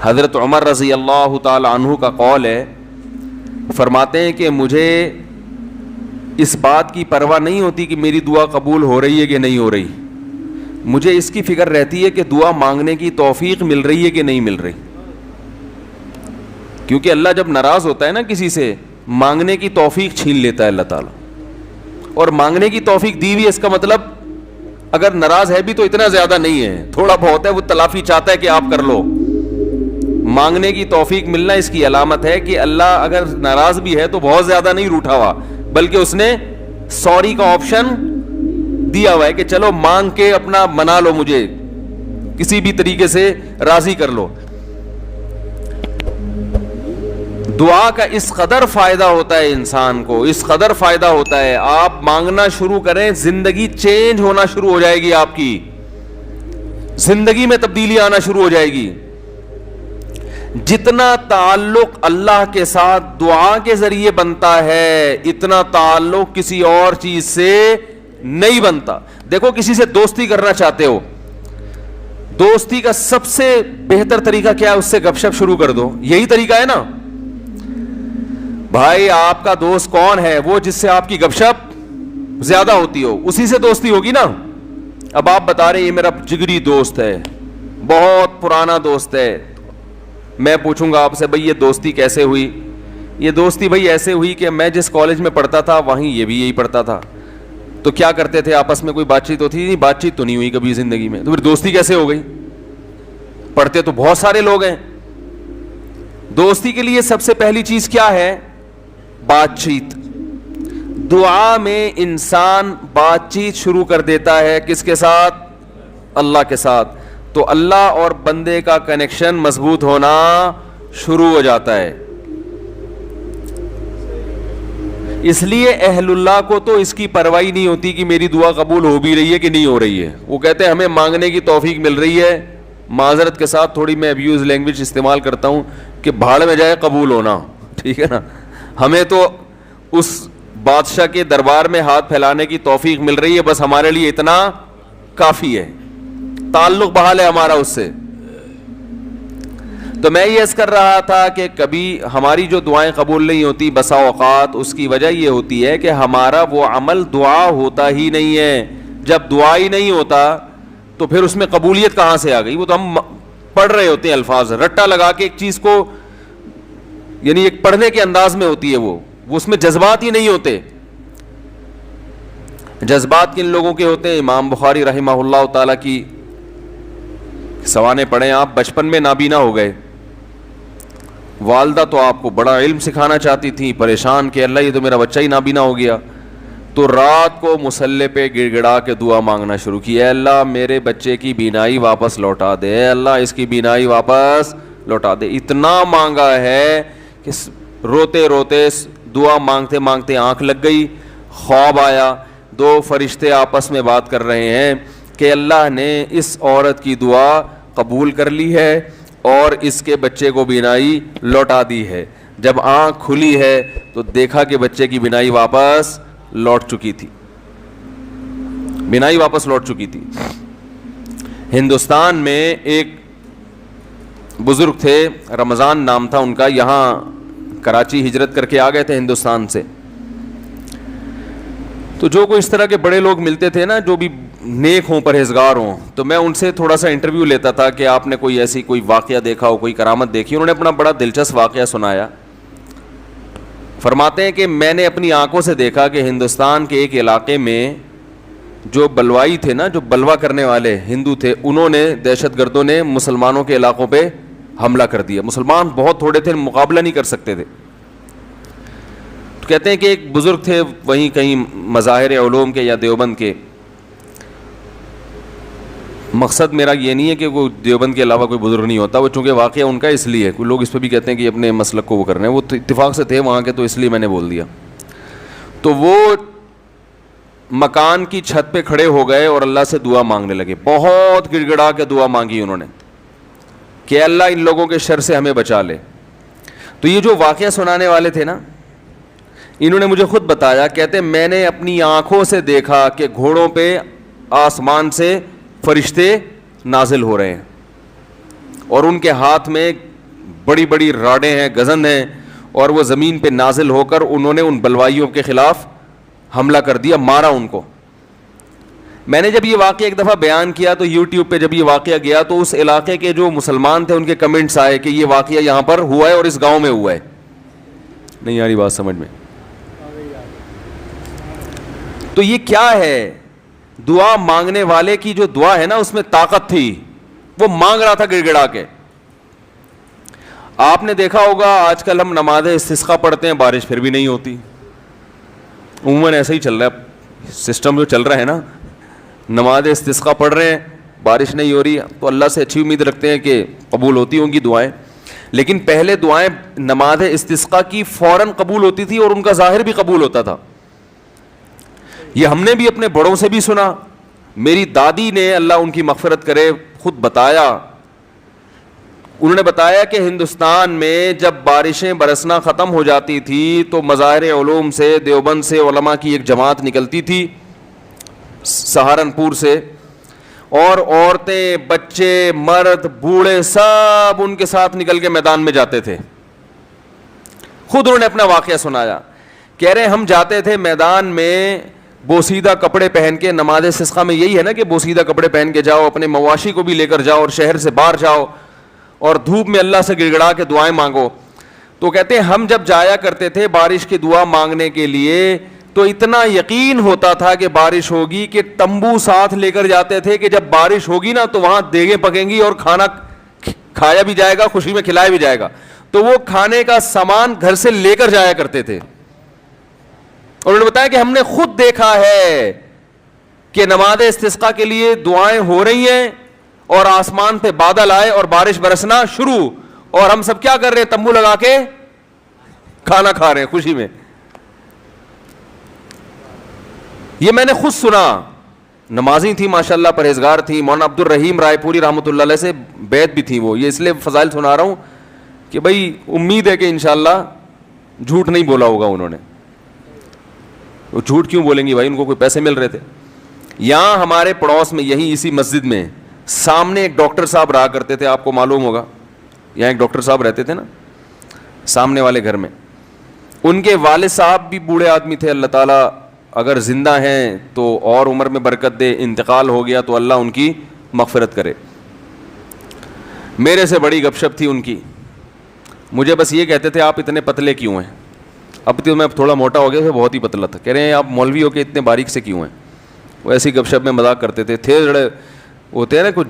حضرت عمر رضی اللہ تعالی عنہ کا قول ہے، فرماتے ہیں کہ مجھے اس بات کی پرواہ نہیں ہوتی کہ میری دعا قبول ہو رہی ہے کہ نہیں ہو رہی، مجھے اس کی فکر رہتی ہے کہ دعا مانگنے کی توفیق مل رہی ہے کہ نہیں مل رہی. کیونکہ اللہ جب ناراض ہوتا ہے نا کسی سے، مانگنے کی توفیق چھین لیتا ہے اللہ تعالیٰ. اور مانگنے کی توفیق دی ہوئی، اس کا مطلب اگر ناراض ہے بھی تو اتنا زیادہ نہیں ہے، تھوڑا بہت ہے، وہ تلافی چاہتا ہے کہ آپ کر لو. مانگنے کی توفیق ملنا اس کی علامت ہے کہ اللہ اگر ناراض بھی ہے تو بہت زیادہ نہیں روٹھا ہوا، بلکہ اس نے سوری کا آپشن دیا ہوا ہے کہ چلو مانگ کے اپنا منا لو، مجھے کسی بھی طریقے سے راضی کر لو. دعا کا اس قدر فائدہ ہوتا ہے انسان کو، اس قدر فائدہ ہوتا ہے، آپ مانگنا شروع کریں، زندگی چینج ہونا شروع ہو جائے گی، آپ کی زندگی میں تبدیلی آنا شروع ہو جائے گی. جتنا تعلق اللہ کے ساتھ دعا کے ذریعے بنتا ہے، اتنا تعلق کسی اور چیز سے نہیں بنتا. دیکھو کسی سے دوستی کرنا چاہتے ہو، دوستی کا سب سے بہتر طریقہ کیا ہے؟ اس سے گپ شپ شروع کر دو، یہی طریقہ ہے نا. بھائی آپ کا دوست کون ہے؟ وہ جس سے آپ کی گپ شپ زیادہ ہوتی ہو، اسی سے دوستی ہوگی نا. اب آپ بتا رہے یہ میرا جگری دوست ہے، بہت پرانا دوست ہے، میں پوچھوں گا آپ سے بھائی یہ دوستی کیسے ہوئی؟ یہ دوستی بھائی ایسے ہوئی کہ میں جس کالج میں پڑھتا تھا وہیں یہ بھی یہی پڑھتا تھا، تو کیا کرتے تھے آپس میں، کوئی بات چیت ہوتی نہیں؟ بات چیت تو نہیں ہوئی کبھی زندگی میں، تو پھر دوستی کیسے ہو گئی؟ پڑھتے تو بہت سارے لوگ ہیں. دوستی کے لیے سب سے پہلی چیز کیا ہے؟ بات چیت. دعا میں انسان بات چیت شروع کر دیتا ہے، کس کے ساتھ؟ اللہ کے ساتھ. تو اللہ اور بندے کا کنیکشن مضبوط ہونا شروع ہو جاتا ہے. اس لیے اہل اللہ کو تو اس کی پرواہ نہیں ہوتی کہ میری دعا قبول ہو بھی رہی ہے کہ نہیں ہو رہی ہے. وہ کہتے ہیں ہمیں مانگنے کی توفیق مل رہی ہے. معذرت کے ساتھ تھوڑی میں ابیوز لینگویج استعمال کرتا ہوں کہ بھاڑ میں جائے قبول ہونا، ٹھیک ہے نا. ہمیں تو اس بادشاہ کے دربار میں ہاتھ پھیلانے کی توفیق مل رہی ہے، بس ہمارے لیے اتنا کافی ہے، تعلق بحال ہے ہمارا اس سے. تو میں یہ عرض کر رہا تھا کہ کبھی ہماری جو دعائیں قبول نہیں ہوتی، بسا اوقات اس کی وجہ یہ ہوتی ہے کہ ہمارا وہ عمل دعا ہوتا ہی نہیں ہے. جب دعا ہی نہیں ہوتا تو پھر اس میں قبولیت کہاں سے آ گئی؟ وہ تو ہم پڑھ رہے ہوتے ہیں الفاظ رٹا لگا کے ایک چیز کو، یعنی ایک پڑھنے کے انداز میں ہوتی ہے، وہ اس میں جذبات ہی نہیں ہوتے. جذبات کن لوگوں کے ہوتے ہیں؟ امام بخاری رحمہ اللہ تعالی کی سوانے پڑھیں آپ، بچپن میں نابینا ہو گئے، والدہ تو آپ کو بڑا علم سکھانا چاہتی تھی، پریشان کہ اللہ یہ تو میرا بچہ ہی نابینا ہو گیا. تو رات کو مصلی پہ گڑ گڑا کے دعا مانگنا شروع کی، اے اللہ میرے بچے کی بینائی واپس لوٹا دے، اے اللہ اس کی بینائی واپس لوٹا دے. اتنا مانگا ہے کہ روتے روتے دعا مانگتے مانگتے آنکھ لگ گئی، خواب آیا، دو فرشتے آپس میں بات کر رہے ہیں کہ اللہ نے اس عورت کی دعا قبول کر لی ہے اور اس کے بچے کو بینائی لوٹا دی ہے. جب آنکھ کھلی ہے تو دیکھا کہ بچے کی بینائی واپس لوٹ چکی تھی، بینائی واپس لوٹ چکی تھی. ہندوستان میں ایک بزرگ تھے، رمضان نام تھا ان کا، یہاں کراچی ہجرت کر کے آ گئے تھے ہندوستان سے. تو جو کوئی اس طرح کے بڑے لوگ ملتے تھے نا جو بھی نیک ہوں، پرہیزگار ہوں، تو میں ان سے تھوڑا سا انٹرویو لیتا تھا کہ آپ نے کوئی ایسی کوئی واقعہ دیکھا ہو، کوئی کرامت دیکھی. انہوں نے اپنا بڑا دلچسپ واقعہ سنایا. فرماتے ہیں کہ میں نے اپنی آنکھوں سے دیکھا کہ ہندوستان کے ایک علاقے میں جو بلوائی تھے نا، جو بلوا کرنے والے ہندو تھے، انہوں نے، دہشت گردوں نے مسلمانوں کے علاقوں پہ حملہ کر دیا. مسلمان بہت تھوڑے تھے، مقابلہ نہیں کر سکتے تھے. تو کہتے ہیں کہ ایک بزرگ تھے وہیں کہیں مظاہر علوم کے یا دیوبند کے. مقصد میرا یہ نہیں ہے کہ کوئی دیوبند کے علاوہ کوئی بزرگ نہیں ہوتا، وہ چونکہ واقعہ ان کا اس لیے، کوئی لوگ اس پہ بھی کہتے ہیں کہ اپنے مسلک کو وہ کرنا ہے، وہ اتفاق سے تھے وہاں کے، تو اس لیے میں نے بول دیا. تو وہ مکان کی چھت پہ کھڑے ہو گئے اور اللہ سے دعا مانگنے لگے. بہت گڑ گڑا کے دعا مانگی انہوں نے کہ اللہ ان لوگوں کے شر سے ہمیں بچا لے. تو یہ جو واقعہ سنانے والے تھے نا، انہوں نے مجھے خود بتایا، کہتے میں نے اپنی آنکھوں سے دیکھا کہ گھوڑوں پہ آسمان سے فرشتے نازل ہو رہے ہیں اور ان کے ہاتھ میں بڑی بڑی راڈیں ہیں, گزن ہیں, اور وہ زمین پہ نازل ہو کر انہوں نے ان بلوائیوں کے خلاف حملہ کر دیا, مارا ان کو. میں نے جب یہ واقعہ ایک دفعہ بیان کیا تو یوٹیوب پہ جب یہ واقعہ گیا تو اس علاقے کے جو مسلمان تھے ان کے کمنٹس آئے کہ یہ واقعہ یہاں پر ہوا ہے اور اس گاؤں میں ہوا ہے. نہیں آ رہی بات سمجھ میں؟ تو یہ کیا ہے؟ دعا مانگنے والے کی جو دعا ہے نا اس میں طاقت تھی, وہ مانگ رہا تھا گڑ گڑا کے. آپ نے دیکھا ہوگا آج کل ہم نماز استسقاء پڑھتے ہیں, بارش پھر بھی نہیں ہوتی. عموماً ایسا ہی چل رہا ہے سسٹم جو چل رہا ہے نا, نماز استسقاء پڑھ رہے ہیں, بارش نہیں ہو رہی, تو اللہ سے اچھی امید رکھتے ہیں کہ قبول ہوتی ہوں گی دعائیں. لیکن پہلے دعائیں نماز استسقاء کی فوراً قبول ہوتی تھی اور ان کا ظاہر بھی قبول ہوتا تھا. یہ ہم نے بھی اپنے بڑوں سے بھی سنا. میری دادی نے, اللہ ان کی مغفرت کرے, خود بتایا, انہوں نے بتایا کہ ہندوستان میں جب بارشیں برسنا ختم ہو جاتی تھی تو مظاہر علوم سے, دیوبند سے علماء کی ایک جماعت نکلتی تھی, سہارنپور سے, اور عورتیں, بچے, مرد, بوڑھے سب ان کے ساتھ نکل کے میدان میں جاتے تھے. خود انہوں نے اپنا واقعہ سنایا. کہہ رہے ہم جاتے تھے میدان میں بوسیدہ کپڑے پہن کے. نماز استسقاء میں یہی ہے نا کہ بوسیدہ کپڑے پہن کے جاؤ, اپنے مواشی کو بھی لے کر جاؤ اور شہر سے باہر جاؤ اور دھوپ میں اللہ سے گڑ گڑا کے دعائیں مانگو. تو کہتے ہیں ہم جب جایا کرتے تھے بارش کی دعا مانگنے کے لیے تو اتنا یقین ہوتا تھا کہ بارش ہوگی کہ تمبو ساتھ لے کر جاتے تھے کہ جب بارش ہوگی نا تو وہاں دیگیں پکیں گی اور کھانا کھایا بھی جائے گا, خوشی میں کھلایا بھی جائے گا. تو وہ کھانے کا سامان گھر سے لے کر جایا کرتے تھے. اور انہوں نے بتایا کہ ہم نے خود دیکھا ہے کہ نماز استسقاء کے لیے دعائیں ہو رہی ہیں اور آسمان پہ بادل آئے اور بارش برسنا شروع, اور ہم سب کیا کر رہے ہیں؟ تمبو لگا کے کھانا کھا رہے ہیں خوشی میں. یہ میں نے خود سنا. نمازی تھی ماشاءاللہ, پرہیزگار تھی. مولانا عبد الرحیم رائے پوری رحمۃ اللہ علیہ سے بیعت بھی تھی وہ. یہ اس لیے فضائل سنا رہا ہوں کہ بھائی امید ہے کہ انشاءاللہ جھوٹ نہیں بولا ہوگا انہوں نے. وہ جھوٹ کیوں بولیں گی بھائی, ان کو کوئی پیسے مل رہے تھے. یہاں ہمارے پڑوس میں یہی اسی مسجد میں سامنے ایک ڈاکٹر صاحب رہا کرتے تھے, آپ کو معلوم ہوگا. یہاں ایک ڈاکٹر صاحب رہتے تھے نا سامنے والے گھر میں. ان کے والد صاحب بھی بوڑھے آدمی تھے. اللہ تعالیٰ اگر زندہ ہیں تو اور عمر میں برکت دے, انتقال ہو گیا تو اللہ ان کی مغفرت کرے. میرے سے بڑی گپ شپ تھی ان کی. مجھے بس یہ کہتے تھے آپ اتنے پتلے کیوں ہیں؟ اب تو میں تھوڑا موٹا ہو گیا تھا, بہت ہی پتلا تھا. کہہ رہے ہیں آپ مولوی ہو کے اتنے باریک سے کیوں ہیں؟ وہ ایسی گپ شپ میں مذاق کرتے تھے. تھے جڑے ہوتے ہیں نا کچھ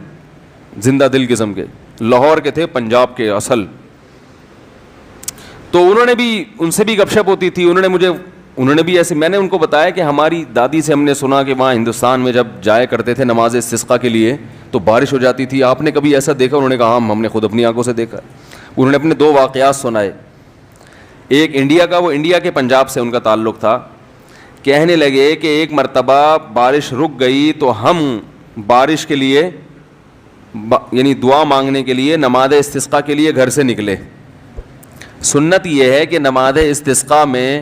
زندہ دل قسم کے, لاہور کے تھے, پنجاب کے اصل. تو انہوں نے بھی, ان سے بھی گپ شپ ہوتی تھی. انہوں نے بھی ایسے, میں نے ان کو بتایا کہ ہماری دادی سے ہم نے سنا کہ وہاں ہندوستان میں جب جایا کرتے تھے نماز استسقاء کے لیے تو بارش ہو جاتی تھی. آپ نے کبھی ایسا دیکھا؟ انہوں نے کہا ہم نے خود اپنی آنکھوں سے دیکھا. انہوں نے اپنے 2 واقعات سنائے. ایک انڈیا کا, وہ انڈیا کے پنجاب سے ان کا تعلق تھا. کہنے لگے کہ ایک مرتبہ بارش رک گئی تو ہم بارش کے لیے یعنی دعا مانگنے کے لیے نماز استسقاء کے لیے گھر سے نکلے. سنت یہ ہے کہ نماز استسقاء میں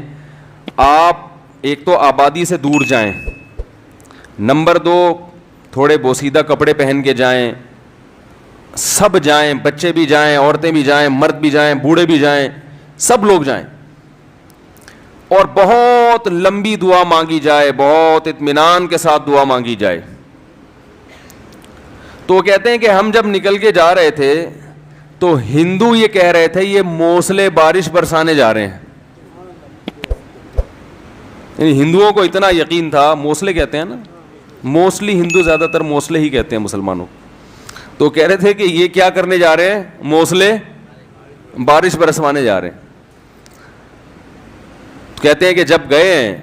آپ ایک تو آبادی سے دور جائیں, نمبر 2 تھوڑے بوسیدہ کپڑے پہن کے جائیں, سب جائیں, بچے بھی جائیں, عورتیں بھی جائیں, مرد بھی جائیں, بوڑھے بھی جائیں, سب لوگ جائیں, اور بہت لمبی دعا مانگی جائے, بہت اطمینان کے ساتھ دعا مانگی جائے. تو کہتے ہیں کہ ہم جب نکل کے جا رہے تھے تو ہندو یہ کہہ رہے تھے یہ موسلے بارش برسانے جا رہے ہیں. یعنی ہندوؤں کو اتنا یقین تھا, موسلے کہتے ہیں نا, موسٹلی ہندو زیادہ تر موسلے ہی کہتے ہیں مسلمانوں. تو کہہ رہے تھے کہ یہ کیا کرنے جا رہے ہیں؟ موسلے بارش برسوانے جا رہے ہیں. کہتے ہیں کہ جب گئے ہیں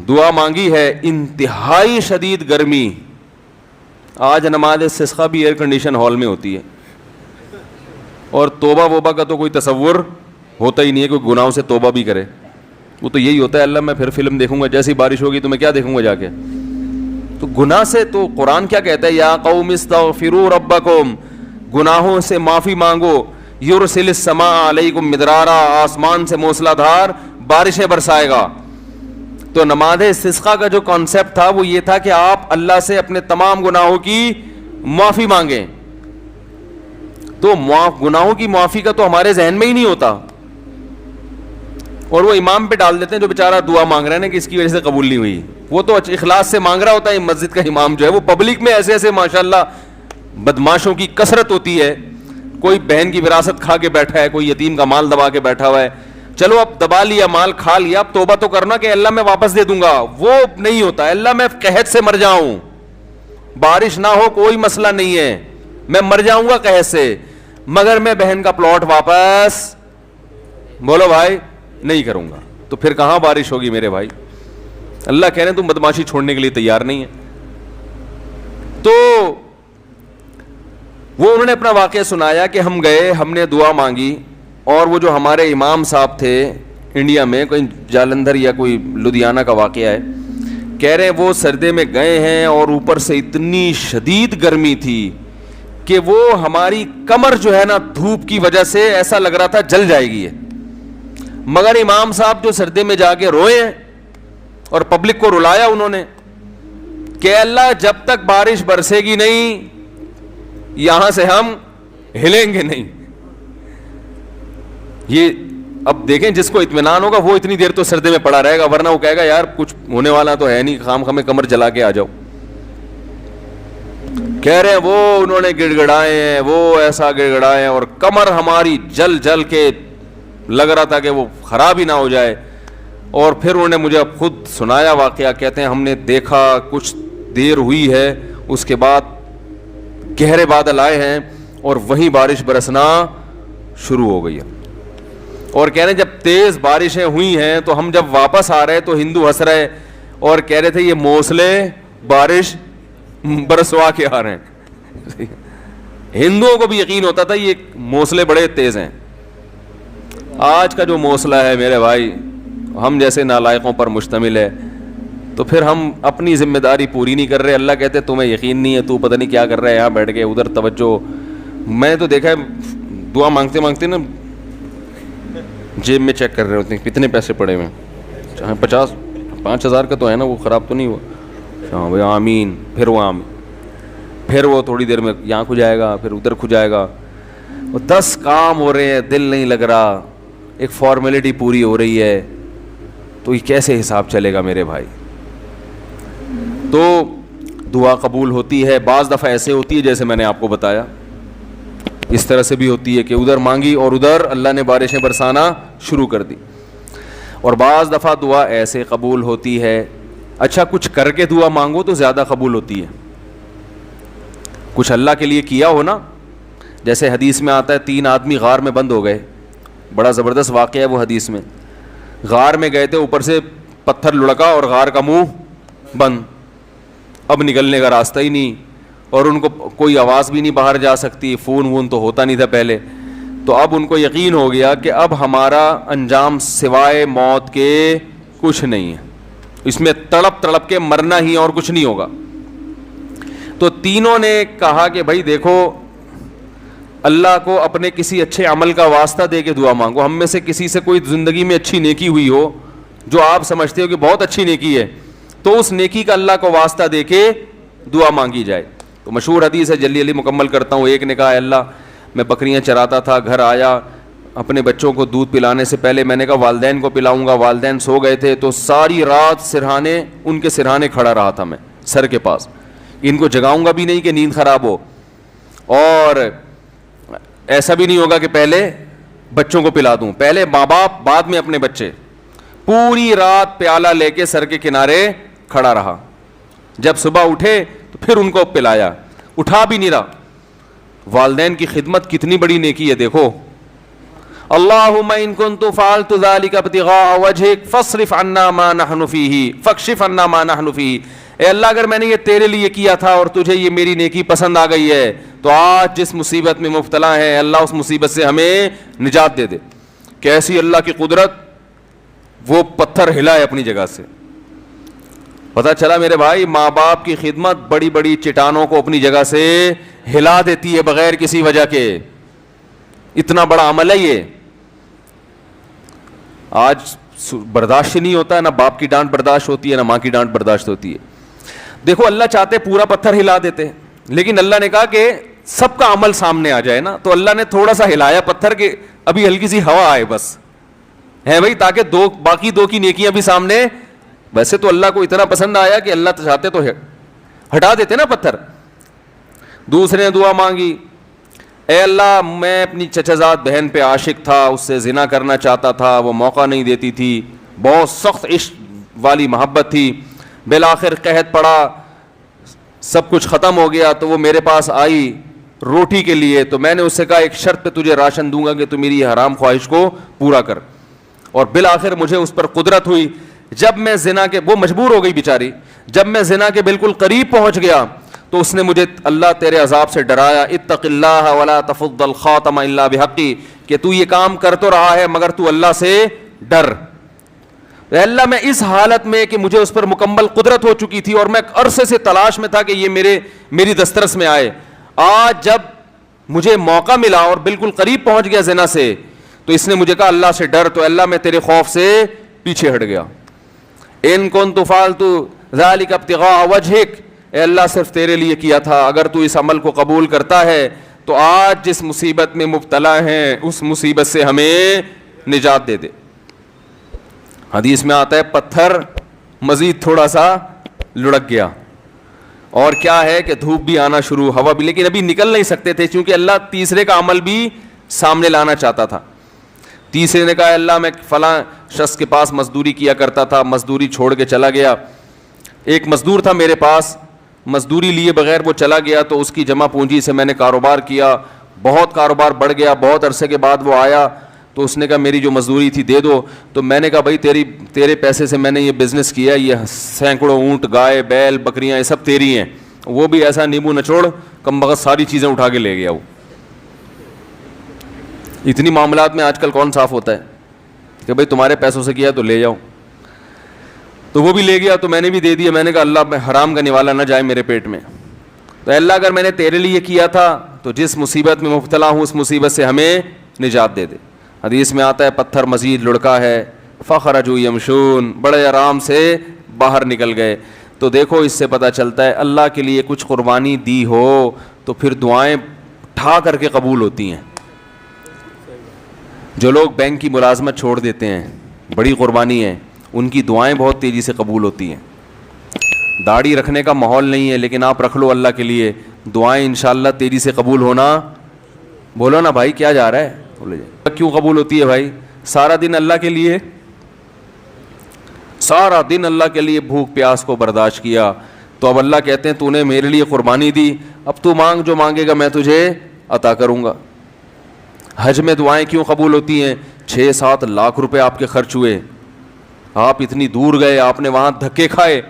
دعا مانگی ہے, انتہائی شدید گرمی. آج نماز استسقاء بھی ایئر کنڈیشن ہال میں ہوتی ہے, اور توبہ ووبہ کا تو کوئی تصور ہوتا ہی نہیں ہے, کوئی گناہوں سے توبہ بھی کرے. وہ تو یہی ہوتا ہے, اللہ میں پھر فلم دیکھوں گا, جیسی بارش ہوگی تو میں کیا دیکھوں گا جا کے. تو گناہ سے تو قرآن کیا کہتا ہے, یا قوم استغفروا ربکم, گناہوں سے معافی مانگو, یرسل السماء علیکم مدرارا, آسمان سے موسلا دھار بارشیں برسائے گا. تو نماز استسقاء کا جو کانسیپٹ تھا وہ یہ تھا کہ آپ اللہ سے اپنے تمام گناہوں کی معافی مانگیں. تو گناہوں کی معافی کا تو ہمارے ذہن میں ہی نہیں ہوتا, اور وہ امام پہ ڈال دیتے ہیں جو بیچارہ دعا مانگ رہا ہے نا کہ اس کی وجہ سے قبول نہیں ہوئی. وہ تو اخلاص سے مانگ رہا ہوتا ہے. مسجد کا امام جو ہے وہ پبلک میں ایسے ایسے ماشاءاللہ بدماشوں کی کثرت ہوتی ہے. کوئی بہن کی وراثت کھا کے بیٹھا ہے, کوئی یتیم کا مال دبا کے بیٹھا ہوا ہے. چلو اب دبا لیا, مال کھا لیا, اب توبہ تو کرنا کہ اللہ میں واپس دے دوں گا. وہ نہیں ہوتا. اللہ میں قحط سے مر جاؤں, بارش نہ ہو کوئی مسئلہ نہیں ہے, میں مر جاؤں گا قحط سے, مگر میں بہن کا پلاٹ واپس, بولو بھائی, نہیں کروں گا. تو پھر کہاں بارش ہوگی میرے بھائی؟ اللہ کہہ رہے ہیں تم بدماشی چھوڑنے کے لیے تیار نہیں ہے. تو وہ انہوں نے اپنا واقعہ سنایا کہ ہم گئے, ہم نے دعا مانگی, اور وہ جو ہمارے امام صاحب تھے انڈیا میں, کوئی جالندھر یا کوئی لدھیانہ کا واقعہ ہے, کہہ رہے ہیں وہ سردے میں گئے ہیں اور اوپر سے اتنی شدید گرمی تھی کہ وہ ہماری کمر جو ہے نا دھوپ کی وجہ سے ایسا لگ رہا تھا جل جائے گی. مگر امام صاحب جو سردے میں جا کے روئے ہیں اور پبلک کو رلایا انہوں نے کہ اللہ جب تک بارش برسے گی نہیں یہاں سے ہم ہلیں گے نہیں. یہ اب دیکھیں جس کو اطمینان ہوگا وہ اتنی دیر تو سردے میں پڑا رہے گا, ورنہ وہ کہے گا یار کچھ ہونے والا تو ہے نہیں, خام خامے کمر جلا کے آ جاؤ. کہہ رہے ہیں وہ انہوں نے گڑ گڑائے ہیں, وہ ایسا گڑ گڑائے ہیں اور کمر ہماری جل جل کے لگ رہا تھا کہ وہ خراب ہی نہ ہو جائے. اور پھر انہوں نے مجھے اب خود سنایا واقعہ, کہتے ہیں ہم نے دیکھا کچھ دیر ہوئی ہے, اس کے بعد گہرے بادل آئے ہیں اور وہیں بارش برسنا شروع ہو گئی ہے. اور کہہ رہے ہیں جب تیز بارشیں ہوئی ہیں تو ہم جب واپس آ رہے تو ہندو ہنس رہے اور کہہ رہے تھے یہ موسلے بارش برسوا کے آ رہے ہیں. ہندوؤں کو بھی یقین ہوتا تھا یہ موسلے بڑے تیز ہیں. آج کا جو موسلا ہے میرے بھائی ہم جیسے نالائقوں پر مشتمل ہے, تو پھر ہم اپنی ذمہ داری پوری نہیں کر رہے. اللہ کہتے تمہیں یقین نہیں ہے, تو پتہ نہیں کیا کر رہا ہے یہاں بیٹھ کے, ادھر توجہ. میں تو دیکھا ہے دعا مانگتے مانگتے نا جیب میں چیک کر رہے ہوتے ہیں کتنے پیسے پڑے ہوئے ہیں, 5,000 کا تو ہے نا, وہ خراب تو نہیں ہوا, ہاں بھائی آمین. پھر وہ پھر وہ تھوڑی دیر میں یہاں کھو جائے گا, پھر ادھر کھو جائے گا. وہ 10 کام ہو رہے ہیں, دل نہیں لگ رہا, ایک فارمیلٹی پوری ہو رہی ہے, تو یہ کیسے حساب چلے گا میرے بھائی؟ تو دعا قبول ہوتی ہے. بعض دفعہ ایسے ہوتی ہے جیسے میں نے آپ کو بتایا, اس طرح سے بھی ہوتی ہے کہ ادھر مانگی اور ادھر اللہ نے بارشیں برسانا شروع کر دی. اور بعض دفعہ دعا ایسے قبول ہوتی ہے, اچھا کچھ کر کے دعا مانگو تو زیادہ قبول ہوتی ہے. کچھ اللہ کے لیے کیا ہو نا, جیسے حدیث میں آتا ہے 3 آدمی غار میں بند ہو گئے, بڑا زبردست واقعہ ہے وہ حدیث میں. غار میں گئے تھے, اوپر سے پتھر لڑکا اور غار کا منہ بند, اب نکلنے کا راستہ ہی نہیں, اور ان کو کوئی آواز بھی نہیں باہر جا سکتی, فون وون تو ہوتا نہیں تھا پہلے. تو اب ان کو یقین ہو گیا کہ اب ہمارا انجام سوائے موت کے کچھ نہیں ہے, اس میں تڑپ تڑپ کے مرنا ہی اور کچھ نہیں ہوگا. تو تینوں نے کہا کہ بھائی دیکھو اللہ کو اپنے کسی اچھے عمل کا واسطہ دے کے دعا مانگو. ہم میں سے کسی سے کوئی زندگی میں اچھی نیکی ہوئی ہو جو آپ سمجھتے ہو کہ بہت اچھی نیکی ہے, تو اس نیکی کا اللہ کو واسطہ دے کے دعا مانگی جائے. تو مشہور حدیث ہے, جلدی جلدی مکمل کرتا ہوں. ایک نے کہا اللہ میں بکریاں چراتا تھا, گھر آیا, اپنے بچوں کو دودھ پلانے سے پہلے میں نے کہا والدین کو پلاؤں گا, والدین سو گئے تھے, تو ساری رات سرہانے ان کے سرہانے کھڑا رہا تھا میں سر کے پاس, ان کو جگاؤں گا بھی نہیں کہ نیند خراب ہو, اور ایسا بھی نہیں ہوگا کہ پہلے بچوں کو پلا دوں, پہلے ماں باپ بعد میں اپنے بچے. پوری رات پیالہ لے کے سر کے کنارے کھڑا رہا, جب صبح اٹھے تو پھر ان کو پلایا, اٹھا بھی نہیں رہا. والدین کی خدمت کتنی بڑی نیکی ہے دیکھو. اللہم ان کنت فعلت ذلک ابتغاء وجہک فاصرف عنا ما نحن فیہ فاکشف عنا ما نحن فیہ. اے اللہ اگر میں نے یہ تیرے لیے کیا تھا اور تجھے یہ میری نیکی پسند آ گئی ہے, تو آج جس مصیبت میں مبتلا ہے اللہ اس مصیبت سے ہمیں نجات دے دے. کیسی اللہ کی قدرت, وہ پتھر ہلائے اپنی جگہ سے. پتہ چلا میرے بھائی ماں باپ کی خدمت بڑی بڑی چٹانوں کو اپنی جگہ سے ہلا دیتی ہے بغیر کسی وجہ کے. اتنا بڑا عمل ہے یہ. آج برداشت نہیں ہوتا ہے, نہ باپ کی ڈانٹ برداشت ہوتی ہے نہ ماں کی ڈانٹ برداشت ہوتی ہے. دیکھو اللہ چاہتے پورا پتھر ہلا دیتے, لیکن اللہ نے کہا کہ سب کا عمل سامنے آ جائے نا, تو اللہ نے تھوڑا سا ہلایا پتھر کے ابھی ہلکی سی ہوا آئے بس ہے بھائی, تاکہ باقی دو کی نیکیاں بھی سامنے. ویسے تو اللہ کو اتنا پسند آیا کہ اللہ چاہتے تو ہٹا دیتے نا پتھر. دوسرے نے دعا مانگی, اے اللہ میں اپنی چچا بہن پہ عاشق تھا, اس سے زنا کرنا چاہتا تھا, وہ موقع نہیں دیتی تھی, بہت سخت عشق والی محبت تھی, بالآخر قحط پڑا, سب کچھ ختم ہو گیا, تو وہ میرے پاس آئی روٹی کے لیے, تو میں نے اس سے کہا ایک شرط پہ تجھے راشن دوں گا کہ تو میری یہ حرام خواہش کو پورا کر. اور بالآخر مجھے اس پر قدرت ہوئی. جب میں زنا کے, وہ مجبور ہو گئی بیچاری, جب میں زنا کے بالکل قریب پہنچ گیا تو اس نے مجھے اللہ تیرے عذاب سے ڈرایا, اتق اللہ ولا تفض الخاتم الا بحقی, کہ تو یہ کام کر تو رہا ہے مگر تو اللہ سے ڈر. اے اللہ میں اس حالت میں کہ مجھے اس پر مکمل قدرت ہو چکی تھی اور میں عرصے سے تلاش میں تھا کہ یہ میری دسترس میں آئے, آج جب مجھے موقع ملا اور بالکل قریب پہنچ گیا زنا سے, تو اس نے مجھے کہا اللہ سے ڈر, تو اللہ میں تیرے خوف سے پیچھے ہٹ گیا. ان کنت فعلت ذلک ابتغاء وجہک, اے اللہ صرف تیرے لیے کیا تھا, اگر تو اس عمل کو قبول کرتا ہے تو آج جس مصیبت میں مبتلا ہیں اس مصیبت سے ہمیں نجات دے دے. حدیث میں آتا ہے پتھر مزید تھوڑا سا لڑک گیا, اور کیا ہے کہ دھوپ بھی آنا شروع, ہوا بھی, لیکن ابھی نکل نہیں سکتے تھے کیونکہ اللہ تیسرے کا عمل بھی سامنے لانا چاہتا تھا. تیسرے نے کہا اللہ میں فلاں شخص کے پاس مزدوری کیا کرتا تھا, مزدوری چھوڑ کے چلا گیا, ایک مزدور تھا میرے پاس, مزدوری لیے بغیر وہ چلا گیا, تو اس کی جمع پونجی سے میں نے کاروبار کیا, بہت کاروبار بڑھ گیا. بہت عرصے کے بعد وہ آیا تو اس نے کہا میری جو مزدوری تھی دے دو, تو میں نے کہا بھائی تیرے پیسے سے میں نے یہ بزنس کیا, یہ سینکڑوں اونٹ, گائے, بیل, بکریاں, یہ سب تیری ہیں. وہ بھی ایسا نیبو نچوڑ کم بخت ساری چیزیں اٹھا کے لے گیا. وہ اتنی معاملات میں آج کل کون صاف ہوتا ہے کہ بھائی تمہارے پیسوں سے کیا تو لے جاؤ, تو وہ بھی لے گیا, تو میں نے بھی دے دیا. میں نے کہا اللہ میں حرام کا نوالا نہ جائے میرے پیٹ میں, تو اللہ اگر میں نے تیرے لیے کیا تھا تو جس مصیبت میں مبتلا ہوں اس مصیبت سے ہمیں نجات دے دے. حدیث میں آتا ہے پتھر مزید لڑکا ہے, فخرجوا یمشون, بڑے آرام سے باہر نکل گئے. تو دیکھو اس سے پتہ چلتا ہے اللہ کے لیے کچھ قربانی دی ہو تو پھر دعائیں ٹھا کر کے قبول ہوتی ہیں. جو لوگ بینک کی ملازمت چھوڑ دیتے ہیں, بڑی قربانی ہے, ان کی دعائیں بہت تیزی سے قبول ہوتی ہیں. داڑھی رکھنے کا ماحول نہیں ہے لیکن آپ رکھ لو اللہ کے لیے, دعائیں انشاءاللہ تیزی سے قبول ہونا. بولو نا بھائی کیا جا رہا ہے, بولے کیوں قبول ہوتی ہے بھائی؟ سارا دن اللہ کے لیے, سارا دن اللہ کے لیے بھوک پیاس کو برداشت کیا, تو اب اللہ کہتے ہیں تو نے میرے لیے قربانی دی, اب تو مانگ جو مانگے گا میں تجھے عطا کروں گا. حج میں دعائیں کیوں قبول ہوتی ہیں؟ 6-7 لاکھ روپے آپ کے خرچ ہوئے, آپ اتنی دور گئے, آپ نے وہاں دھکے کھائے,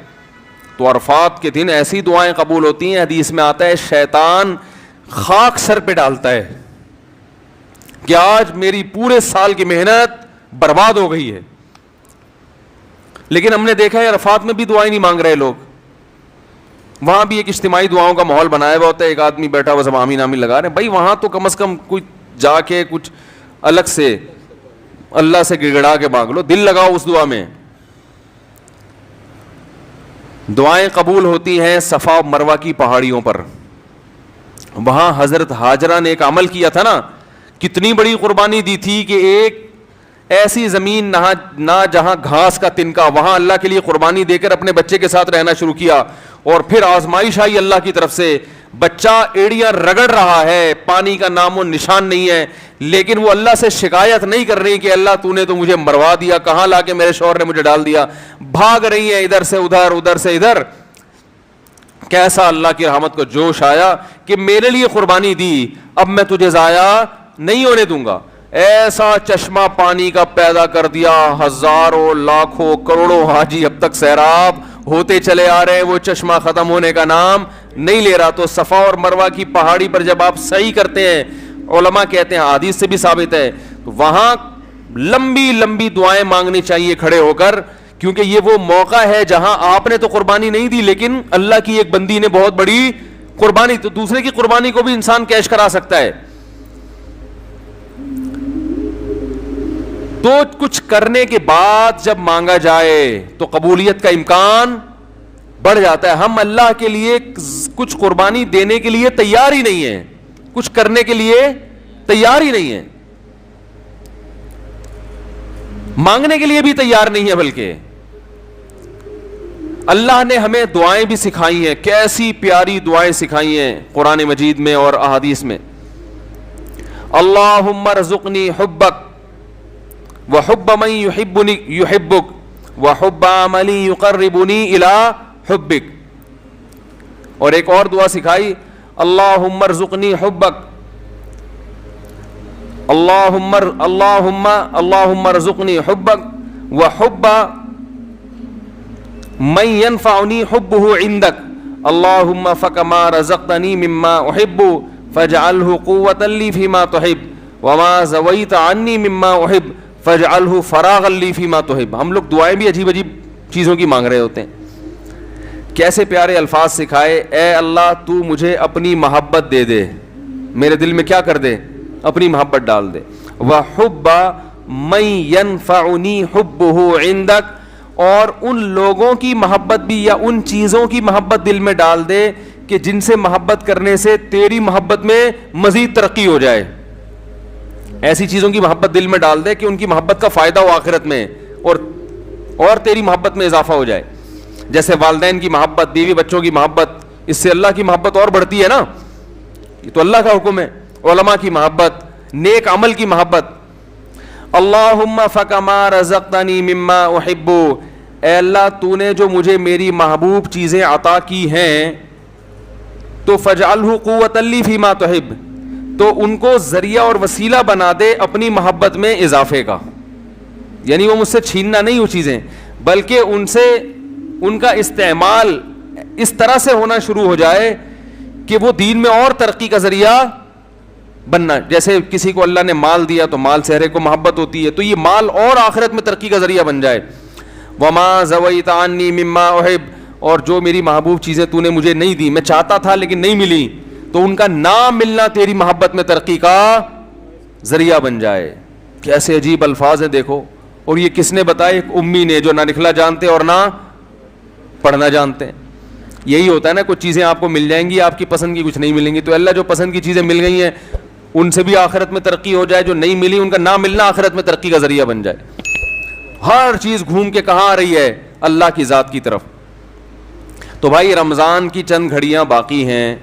تو عرفات کے دن ایسی دعائیں قبول ہوتی ہیں. حدیث میں آتا ہے شیطان خاک سر پہ ڈالتا ہے کہ آج میری پورے سال کی محنت برباد ہو گئی ہے. لیکن ہم نے دیکھا ہے عرفات میں بھی دعائیں نہیں مانگ رہے لوگ, وہاں بھی ایک اجتماعی دعاؤں کا ماحول بنایا ہوا ہوتا ہے, ایک آدمی بیٹھا ہوا سب آمین آمین لگا رہے ہیں. بھائی وہاں تو کم از کم کوئی جا کے کچھ الگ سے اللہ سے گڑگڑا کے مانگ لو, دل لگاؤ اس دعا میں. دعائیں قبول ہوتی ہیں صفا مروہ کی پہاڑیوں پر. وہاں حضرت ہاجرہ نے ایک عمل کیا تھا نا, کتنی بڑی قربانی دی تھی کہ ایک ایسی زمین نہ جہاں گھاس کا تنکا, وہاں اللہ کے لیے قربانی دے کر اپنے بچے کے ساتھ رہنا شروع کیا. اور پھر آزمائش آئی اللہ کی طرف سے, بچہ ایڑیاں رگڑ رہا ہے, پانی کا نام و نشان نہیں ہے, لیکن وہ اللہ سے شکایت نہیں کر رہی کہ اللہ تو نے تو مجھے مروا دیا, کہاں لا کے میرے شوہر نے مجھے ڈال دیا. بھاگ رہی ہیں ادھر سے ادھر, ادھر سے ادھر. کیسا اللہ کی رحمت کو جوش آیا کہ میرے لیے قربانی دی, اب میں تجھے ضائع نہیں ہونے دوں گا. ایسا چشمہ پانی کا پیدا کر دیا, ہزاروں لاکھوں کروڑوں حاجی اب تک سیراب ہوتے چلے آ رہے ہیں, وہ چشمہ ختم ہونے کا نام نہیں لے رہا. تو صفا اور مروہ کی پہاڑی پر جب آپ صحیح کرتے ہیں, علماء کہتے ہیں حدیث سے بھی ثابت ہے, تو وہاں لمبی لمبی دعائیں مانگنی چاہیے کھڑے ہو کر, کیونکہ یہ وہ موقع ہے جہاں آپ نے تو قربانی نہیں دی لیکن اللہ کی ایک بندی نے بہت بڑی قربانی, تو دوسرے کی قربانی کو بھی انسان کیش کرا سکتا ہے. تو کچھ کرنے کے بعد جب مانگا جائے تو قبولیت کا امکان بڑھ جاتا ہے. ہم اللہ کے لیے کچھ قربانی دینے کے لیے تیار ہی نہیں ہیں, کچھ کرنے کے لیے تیار ہی نہیں ہے, مانگنے کے لیے بھی تیار نہیں ہے. بلکہ اللہ نے ہمیں دعائیں بھی سکھائی ہیں, کیسی پیاری دعائیں سکھائی ہیں قرآن مجید میں اور احادیث میں. اللہم ارزقنی حبک وحب من یحبنی یحبک وحب عملی یقربنی الی حبک. اور ایک اور دعا سکھائی, اللہم ارزقنی حبک اللہم ارزقنی حبک وحب من ينفعنی حبہ عندک اللہم فکما رزقتنی مما احب فاجعلہ قوۃ لی فیما تحب وما زویت عنی مما احب فاجعلہ فراغا لی فیما تحب. ہم لوگ دعائیں بھی عجیب عجیب چیزوں کی مانگ رہے ہوتے ہیں. کیسے پیارے الفاظ سکھائے, اے اللہ تو مجھے اپنی محبت دے دے, میرے دل میں کیا کر دے, اپنی محبت ڈال دے. وحب من ينفعنی حبہ عندک, اور ان لوگوں کی محبت بھی یا ان چیزوں کی محبت دل میں ڈال دے کہ جن سے محبت کرنے سے تیری محبت میں مزید ترقی ہو جائے. ایسی چیزوں کی محبت دل میں ڈال دے کہ ان کی محبت کا فائدہ ہو آخرت میں اور تیری محبت میں اضافہ ہو جائے. جیسے والدین کی محبت, بیوی بچوں کی محبت, اس سے اللہ کی محبت اور بڑھتی ہے نا, یہ تو اللہ کا حکم ہے. علماء کی محبت, نیک عمل کی محبت. اللہم فکما رزقتنی مما احب, اے اللہ تو نے جو مجھے میری محبوب چیزیں عطا کی ہیں تو فاجعلہ قوۃ لی فیما تحب, تو ان کو ذریعہ اور وسیلہ بنا دے اپنی محبت میں اضافے کا. یعنی وہ مجھ سے چھیننا نہیں وہ چیزیں, بلکہ ان سے ان کا استعمال اس طرح سے ہونا شروع ہو جائے کہ وہ دین میں اور ترقی کا ذریعہ بننا. جیسے کسی کو اللہ نے مال دیا تو مال سے ہر ایک کو محبت ہوتی ہے, تو یہ مال اور آخرت میں ترقی کا ذریعہ بن جائے. وما زویت عنی مما احب, اور جو میری محبوب چیزیں تو نے مجھے نہیں دی, میں چاہتا تھا لیکن نہیں ملی, تو ان کا نہ ملنا تیری محبت میں ترقی کا ذریعہ بن جائے. کیسے عجیب الفاظ ہیں دیکھو. اور یہ کس نے بتائے؟ ایک امی نے جو نہ لکھنا جانتے اور نہ پڑھنا جانتے ہیں. یہی ہوتا ہے نا, کچھ چیزیں آپ کو مل جائیں گی آپ کی پسند کی, کچھ نہیں ملیں گی. تو اللہ جو پسند کی چیزیں مل گئی ہیں ان سے بھی آخرت میں ترقی ہو جائے, جو نہیں ملی ان کا نہ ملنا آخرت میں ترقی کا ذریعہ بن جائے. ہر چیز گھوم کے کہاں آ رہی ہے؟ اللہ کی ذات کی طرف. تو بھائی رمضان کی چند گھڑیاں باقی ہیں,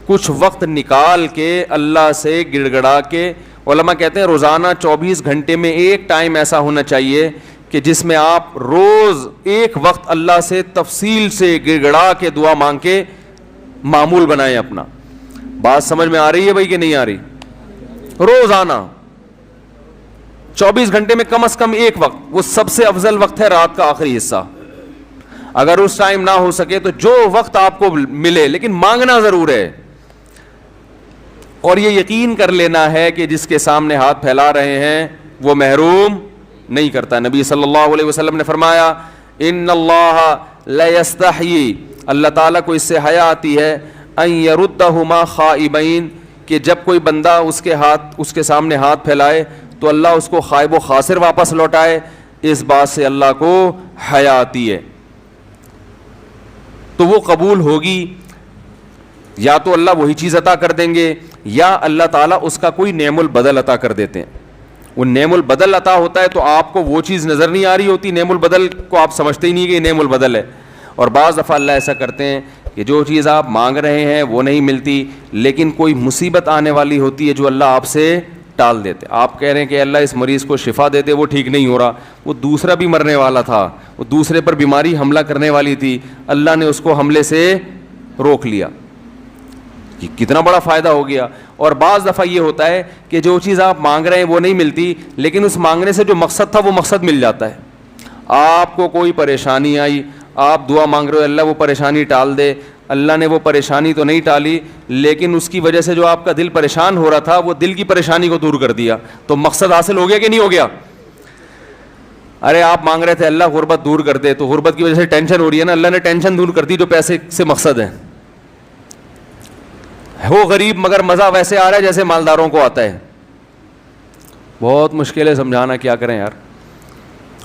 کچھ وقت نکال کے اللہ سے گڑ گڑا کے. علماء کہتے ہیں روزانہ 24 گھنٹے میں ایک ٹائم ایسا ہونا چاہیے کہ جس میں آپ روز ایک وقت اللہ سے تفصیل سے گڑ گڑا کے دعا مانگ کے معمول بنائیں اپنا. بات سمجھ میں آ رہی ہے بھائی کہ نہیں آ رہی؟ روزانہ 24 گھنٹے میں کم از کم ایک وقت, وہ سب سے افضل وقت ہے رات کا آخری حصہ. اگر اس ٹائم نہ ہو سکے تو جو وقت آپ کو ملے, لیکن مانگنا ضرور ہے. اور یہ یقین کر لینا ہے کہ جس کے سامنے ہاتھ پھیلا رہے ہیں وہ محروم نہیں کرتا. نبی صلی اللہ علیہ وسلم نے فرمایا ان اللہ لا یستحیی, اللہ تعالیٰ کو اس سے حیا آتی ہے, ان یردہما خائبین, کہ جب کوئی بندہ اس کے سامنے ہاتھ پھیلائے تو اللہ اس کو خائب و خاسر واپس لوٹائے. اس بات سے اللہ کو حیا آتی ہے. تو وہ قبول ہوگی, یا تو اللہ وہی چیز عطا کر دیں گے یا اللہ تعالیٰ اس کا کوئی نعم البدل عطا کر دیتے ہیں. وہ نعم البدل عطا ہوتا ہے تو آپ کو وہ چیز نظر نہیں آ رہی ہوتی, نعم البدل کو آپ سمجھتے ہی نہیں کہ یہ نعم البدل ہے. اور بعض دفعہ اللہ ایسا کرتے ہیں کہ جو چیز آپ مانگ رہے ہیں وہ نہیں ملتی, لیکن کوئی مصیبت آنے والی ہوتی ہے جو اللہ آپ سے ٹال دیتے. آپ کہہ رہے ہیں کہ اللہ اس مریض کو شفا دیتے, وہ ٹھیک نہیں ہو رہا, وہ دوسرا بھی مرنے والا تھا, وہ دوسرے پر بیماری حملہ کرنے والی تھی, اللہ نے اس کو حملے سے روک لیا. یہ کتنا بڑا فائدہ ہو گیا. اور بعض دفعہ یہ ہوتا ہے کہ جو چیز آپ مانگ رہے ہیں وہ نہیں ملتی, لیکن اس مانگنے سے جو مقصد تھا وہ مقصد مل جاتا ہے. آپ کو کوئی پریشانی آئی, آپ دعا مانگ رہے ہو اللہ وہ پریشانی ٹال دے, اللہ نے وہ پریشانی تو نہیں ٹالی, لیکن اس کی وجہ سے جو آپ کا دل پریشان ہو رہا تھا وہ دل کی پریشانی کو دور کر دیا. تو مقصد حاصل ہو گیا کہ نہیں ہو گیا؟ ارے آپ مانگ رہے تھے اللہ غربت دور کر دے, تو غربت کی وجہ سے ٹینشن ہو رہی ہے نا, اللہ نے ٹینشن دور کر دی جو پیسے سے مقصد ہے. ہو غریب مگر مزہ ویسے آ رہا ہے جیسے مالداروں کو آتا ہے. بہت مشکل ہے سمجھانا, کیا کریں یار.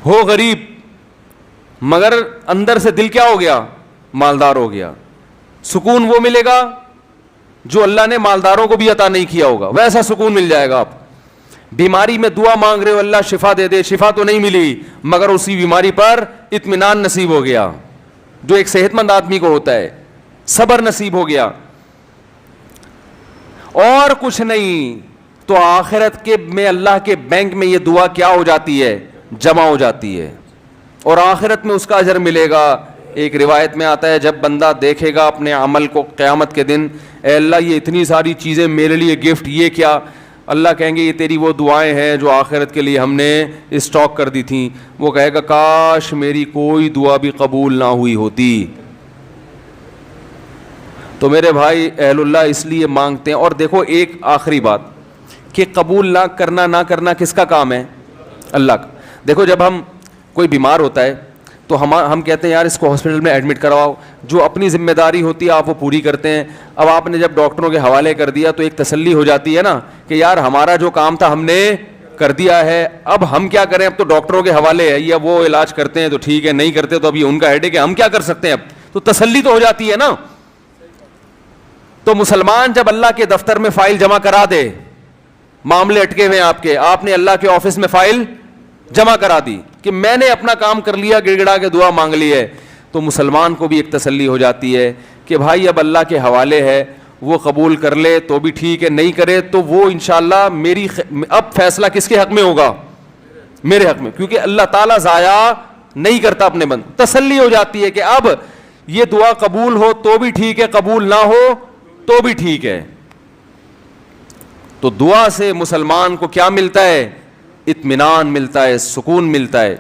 ہو غریب مگر اندر سے دل کیا ہو گیا؟ مالدار ہو گیا. سکون وہ ملے گا جو اللہ نے مالداروں کو بھی عطا نہیں کیا ہوگا، ویسا سکون مل جائے گا آپ. بیماری میں دعا مانگ رہے ہو اللہ شفا دے دے، شفا تو نہیں ملی مگر اسی بیماری پر اطمینان نصیب ہو گیا جو ایک صحت مند آدمی کو ہوتا ہے، صبر نصیب ہو گیا. اور کچھ نہیں تو آخرت کے میں اللہ کے بینک میں یہ دعا کیا ہو جاتی ہے؟ جمع ہو جاتی ہے، اور آخرت میں اس کا اجر ملے گا. ایک روایت میں آتا ہے جب بندہ دیکھے گا اپنے عمل کو قیامت کے دن، اے اللہ یہ اتنی ساری چیزیں میرے لیے گفٹ، یہ کیا؟ اللہ کہیں گے یہ تیری وہ دعائیں ہیں جو آخرت کے لیے ہم نے اسٹاک کر دی تھیں. وہ کہے گا کاش میری کوئی دعا بھی قبول نہ ہوئی ہوتی. تو میرے بھائی اہل اللہ اس لیے مانگتے ہیں. اور دیکھو ایک آخری بات کہ قبول نہ کرنا کس کا کام ہے؟ اللہ کا. دیکھو جب ہم کوئی بیمار ہوتا ہے تو ہم کہتے ہیں یار اس کو ہاسپٹل میں ایڈمٹ کرواؤ، جو اپنی ذمہ داری ہوتی ہے آپ وہ پوری کرتے ہیں. اب آپ نے جب ڈاکٹروں کے حوالے کر دیا تو ایک تسلی ہو جاتی ہے نا کہ یار ہمارا جو کام تھا ہم نے کر دیا ہے، اب ہم کیا کریں، اب تو ڈاکٹروں کے حوالے ہے، یا وہ علاج کرتے ہیں تو ٹھیک ہے، نہیں کرتے تو اب یہ ان کا ہیڈیک ہے، ہم کیا کر سکتے ہیں. اب تو تسلی تو ہو جاتی ہے نا. تو مسلمان جب اللہ کے دفتر میں فائل جمع کرا دے، معاملے اٹکے ہوئے آپ نے اللہ کے آفس میں فائل جمع کرا دی کہ میں نے اپنا کام کر لیا، گڑ گڑا کے دعا مانگ لی ہے، تو مسلمان کو بھی ایک تسلی ہو جاتی ہے کہ بھائی اب اللہ کے حوالے ہے، وہ قبول کر لے تو بھی ٹھیک ہے، نہیں کرے تو وہ انشاءاللہ اب فیصلہ کس کے حق میں ہوگا؟ میرے حق میں، کیونکہ اللہ تعالیٰ ضائع نہیں کرتا اپنے بندے. تسلی ہو جاتی ہے کہ اب یہ دعا قبول ہو تو بھی ٹھیک ہے، قبول نہ ہو تو بھی ٹھیک ہے. تو دعا سے مسلمان کو کیا ملتا ہے؟ اطمینان ملتا ہے، سکون ملتا ہے.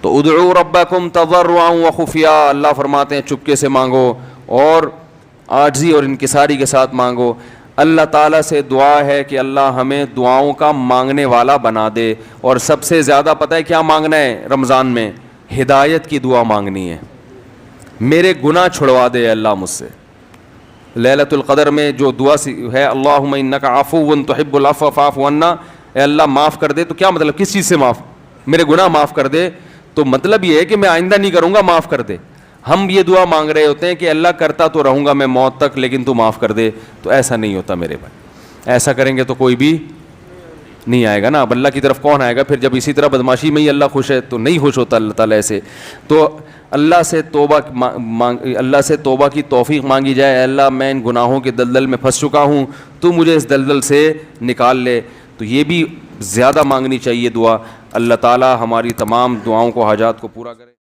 تو ادعوا ربکم تضرعا وخفیا، اللہ فرماتے ہیں چپکے سے مانگو اور عاجزی اور انکساری کے ساتھ مانگو. اللہ تعالیٰ سے دعا ہے کہ اللہ ہمیں دعاؤں کا مانگنے والا بنا دے. اور سب سے زیادہ پتہ ہے کیا مانگنا ہے رمضان میں؟ ہدایت کی دعا مانگنی ہے. میرے گناہ چھڑوا دے اللہ مجھ سے. لیلۃ القدر میں جو دعا ہے اللہم انک عفو تحب العفو فاعف عنا، اے اللہ معاف کر دے. تو کیا مطلب؟ کس چیز سے معاف؟ میرے گناہ معاف کر دے. تو مطلب یہ ہے کہ میں آئندہ نہیں کروں گا، معاف کر دے. ہم یہ دعا مانگ رہے ہوتے ہیں کہ اللہ کرتا تو رہوں گا میں موت تک لیکن تو معاف کر دے. تو ایسا نہیں ہوتا میرے بھائی. ایسا کریں گے تو کوئی بھی نہیں آئے گا نا. اب اللہ کی طرف کون آئے گا پھر جب اسی طرح بدماشی میں ہی اللہ خوش ہے؟ تو نہیں خوش ہوتا اللہ تعالیٰ ایسے. تو اللہ سے توبہ کی توفیق مانگی جائے. اے اللہ میں ان گناہوں کے دلدل میں پھنس چکا ہوں، تو مجھے اس دلدل سے نکال لے. تو یہ بھی زیادہ مانگنی چاہیے دعا. اللہ تعالیٰ ہماری تمام دعاؤں کو، حاجات کو پورا کرے.